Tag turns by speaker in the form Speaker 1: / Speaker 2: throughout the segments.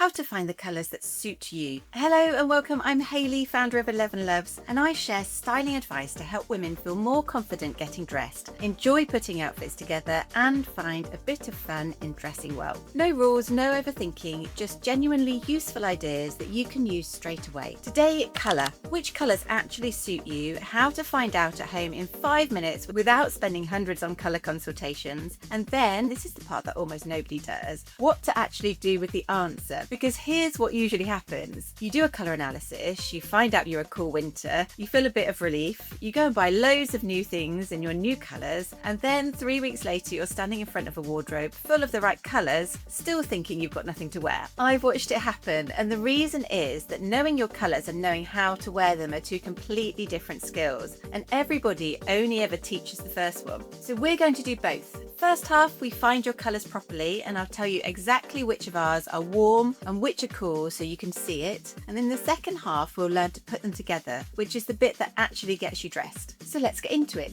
Speaker 1: how to find the colours that suit you. Hello and welcome, I'm Hayley, founder of 11 Loves, and I share styling advice to help women feel more confident getting dressed, enjoy putting outfits together and find a bit of fun in dressing well. No rules, no overthinking, just genuinely useful ideas that you can use straight away. Today, colour. Which colours actually suit you, how to find out at home in 5 minutes without spending hundreds on colour consultations, and then, this is the part that almost nobody does, what to actually do with the answer. Because here's what usually happens. You do a colour analysis, you find out you're a cool winter, you feel a bit of relief, you go and buy loads of new things in your new colours, and then 3 weeks later you're standing in front of a wardrobe full of the right colours, still thinking you've got nothing to wear. I've watched it happen, and the reason is that knowing your colours and knowing how to wear them are two completely different skills, and everybody only ever teaches the first one. So we're going to do both. First half, we find your colours properly, and I'll tell you exactly which of ours are warm and which are cool so you can see it. And in the second half, we'll learn to put them together, which is the bit that actually gets you dressed. So let's get into it.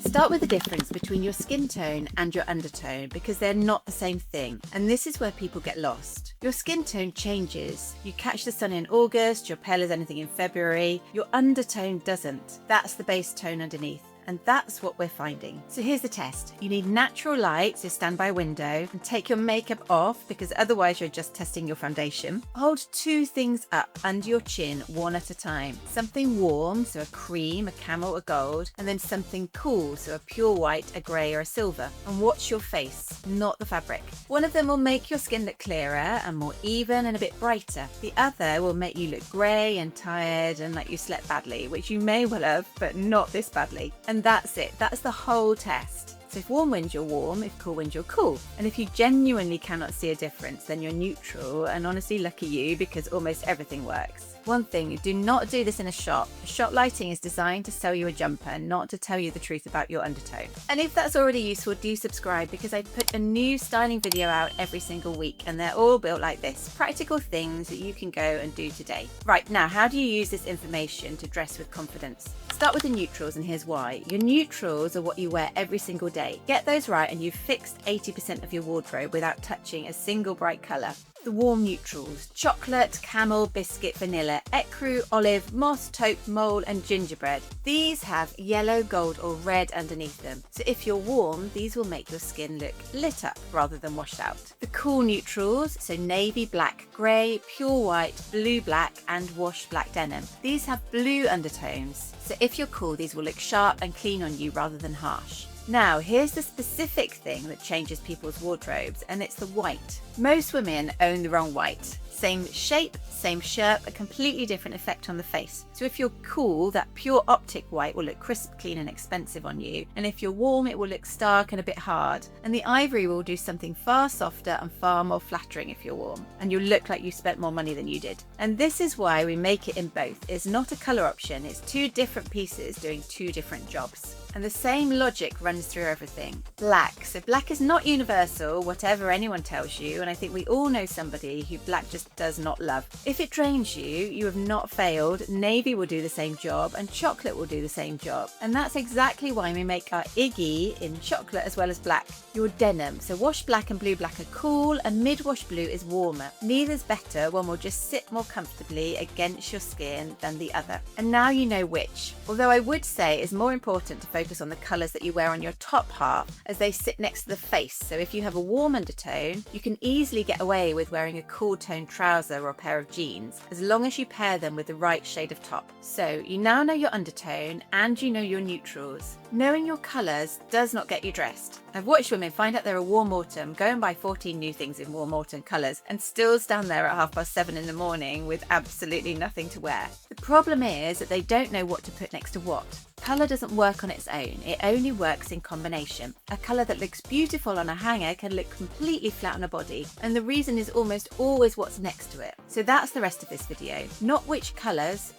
Speaker 1: Start with the difference between your skin tone and your undertone because they're not the same thing, and this is where people get lost. Your skin tone changes. You catch the sun in August, you're pale as anything in February. Your undertone doesn't. That's the base tone underneath. And that's what we're finding. So here's the test. You need natural light, so stand by a window and take your makeup off because otherwise you're just testing your foundation. Hold 2 things up under your chin, one at a time. Something warm, so a cream, a camel, a gold, and then something cool, so a pure white, a grey or a silver. And watch your face, not the fabric. One of them will make your skin look clearer and more even and a bit brighter. The other will make you look grey and tired and like you slept badly, which you may well have, but not this badly. And that's it. That's the whole test. So if warm winds, you're warm. If cool winds, you're cool. And if you genuinely cannot see a difference, then you're neutral. And honestly, lucky you, because almost everything works. One thing, do not do this in a shop. Shop lighting is designed to sell you a jumper, not to tell you the truth about your undertone. And if that's already useful, do subscribe because I put a new styling video out every single week and they're all built like this. Practical things that you can go and do today. Right, now, how do you use this information to dress with confidence? Start with the neutrals, and here's why. Your neutrals are what you wear every single day. Get those right and you've fixed 80% of your wardrobe without touching a single bright colour. The warm neutrals: chocolate, camel, biscuit, vanilla, ecru, olive, moss, taupe, mole and gingerbread. These have yellow, gold or red underneath them. So if you're warm, these will make your skin look lit up rather than washed out. The cool neutrals, so navy, black, grey, pure white, blue, black and washed black denim. These have blue undertones. So if you're cool, these will look sharp and clean on you rather than harsh. Now, here's the specific thing that changes people's wardrobes, and it's the white. Most women own the wrong white. Same shape, same shirt, a completely different effect on the face. So if you're cool, that pure optic white will look crisp, clean and expensive on you. And if you're warm, it will look stark and a bit hard. And the ivory will do something far softer and far more flattering if you're warm. And you'll look like you spent more money than you did. And this is why we make it in both. It's not a colour option, it's 2 different pieces doing 2 different jobs. And the same logic runs through everything. Black. So black is not universal, whatever anyone tells you, and I think we all know somebody who black just does not love. If it drains you, you have not failed. Navy will do the same job, and chocolate will do the same job. And that's exactly why we make our Iggy in chocolate as well as black. Your denim. So wash black and blue black are cool, and mid-wash blue is warmer. Neither's better, one will just sit more comfortably against your skin than the other. And now you know which. Although I would say it's more important to focus on the colours that you wear on your top half as they sit next to the face. So if you have a warm undertone, you can easily get away with wearing a cool tone trouser or a pair of jeans, as long as you pair them with the right shade of top. So you now know your undertone and you know your neutrals. Knowing your colours does not get you dressed. I've watched women find out they're a warm autumn, go and buy 14 new things in warm autumn colours and still stand there at 7:30 in the morning with absolutely nothing to wear. The problem is that they don't know what to put next to what. Colour doesn't work on its own, it only works in combination. A colour that looks beautiful on a hanger can look completely flat on a body, and the reason is almost always what's next to it. So that's the rest of this video. Not which colours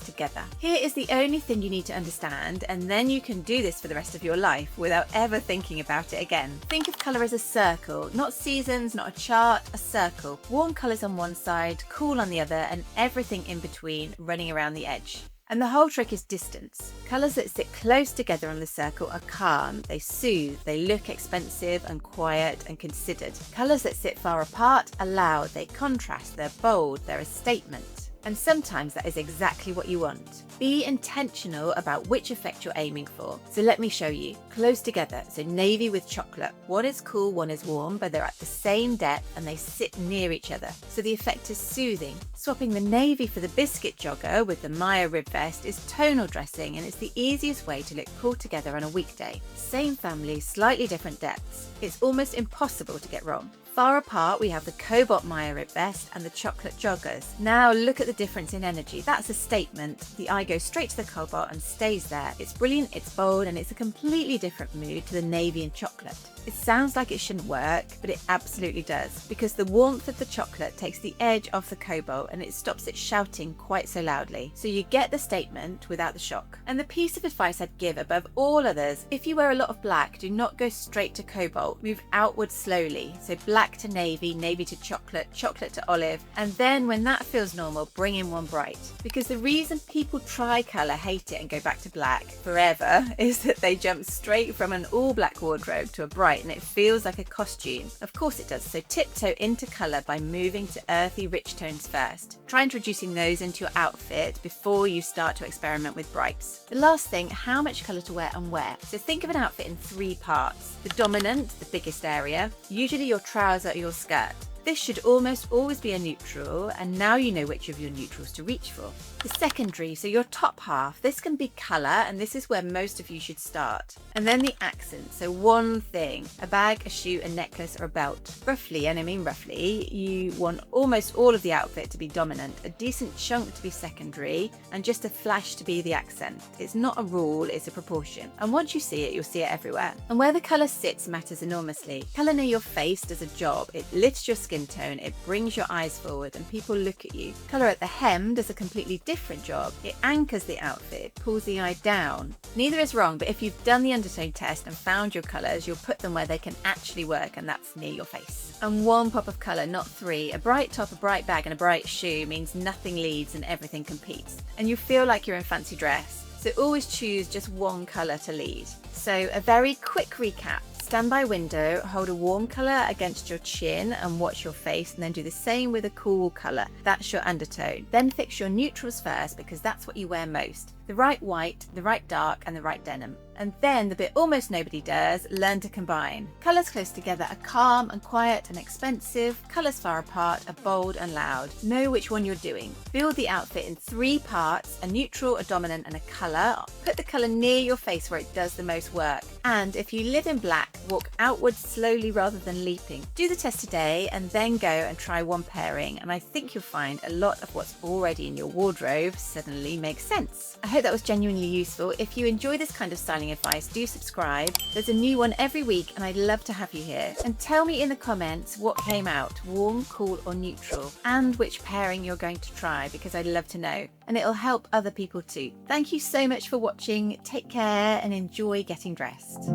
Speaker 1: together. Here is the only thing you need to understand, and then you can do this for the rest of your life without ever thinking about it again. Think of colour as a circle, not seasons, not a chart, a circle. Warm colours on one side, cool on the other, and everything in between running around the edge. And the whole trick is distance. Colours that sit close together on the circle are calm, they soothe, they look expensive and quiet and considered. Colours that sit far apart are loud, they contrast, they're bold, they're a statement. And sometimes that is exactly what you want. Be intentional about which effect you're aiming for. So let me show you. Close together, so navy with chocolate. One is cool, one is warm, but they're at the same depth and they sit near each other. So the effect is soothing. Swapping the navy for the biscuit jogger with the Maya rib vest is tonal dressing, and it's the easiest way to look cool together on a weekday. Same family, slightly different depths. It's almost impossible to get wrong. Far apart, we have the cobalt Maya rib vest and the chocolate joggers. Now look at the difference in energy. That's a statement. The eye goes straight to the cobalt and stays there. It's brilliant, it's bold, and it's a completely different mood to the navy and chocolate. It sounds like it shouldn't work, but it absolutely does, because the warmth of the chocolate takes the edge off the cobalt and it stops it shouting quite so loudly. So you get the statement without the shock. And the piece of advice I'd give above all others, if you wear a lot of black, do not go straight to cobalt. Move outward slowly. So black to navy, navy to chocolate, chocolate to olive, and then when that feels normal, bring in one bright. Because the reason people try colour, hate it and go back to black forever is that they jump straight from an all black wardrobe to a bright and it feels like a costume. Of course it does, so tiptoe into colour by moving to earthy rich tones first. Try introducing those into your outfit before you start to experiment with brights. The last thing, how much colour to wear and where. So think of an outfit in 3 parts. The dominant, the biggest area, usually your trouser or your skirt. This should almost always be a neutral, and now you know which of your neutrals to reach for. The secondary, so your top half, this can be colour, and this is where most of you should start. And then the accent, so one thing, a bag, a shoe, a necklace or a belt. Roughly, and I mean roughly, you want almost all of the outfit to be dominant, a decent chunk to be secondary, and just a flash to be the accent. It's not a rule, it's a proportion. And once you see it, you'll see it everywhere. And where the colour sits matters enormously. Colour near your face does a job. It lifts your skin tone, it brings your eyes forward and people look at you. Colour at the hem does a completely different job. It anchors the outfit, it pulls the eye down. Neither is wrong, but if you've done the undertone test and found your colours, you'll put them where they can actually work, and that's near your face. And one pop of colour, not 3. A bright top, a bright bag and a bright shoe means nothing leads and everything competes. And you feel like you're in fancy dress. So always choose just one colour to lead. So a very quick recap. Stand by window, hold a warm colour against your chin and watch your face, and then do the same with a cool colour. That's your undertone. Then fix your neutrals first, because that's what you wear most. The right white, the right dark and the right denim. And then the bit almost nobody does, learn to combine. Colours close together are calm and quiet and expensive. Colours far apart are bold and loud. Know which one you're doing. Build the outfit in 3 parts, a neutral, a dominant and a colour. Put the colour near your face where it does the most work. And if you live in black, walk outwards slowly rather than leaping. Do the test today and then go and try one pairing, and I think you'll find a lot of what's already in your wardrobe suddenly makes sense. I hope that was genuinely useful. If you enjoy this kind of styling advice, do subscribe. There's a new one every week and I'd love to have you here. And tell me in the comments what came out, warm, cool or neutral, and which pairing you're going to try, because I'd love to know. And it'll help other people too. Thank you so much for watching. Take care and enjoy getting dressed.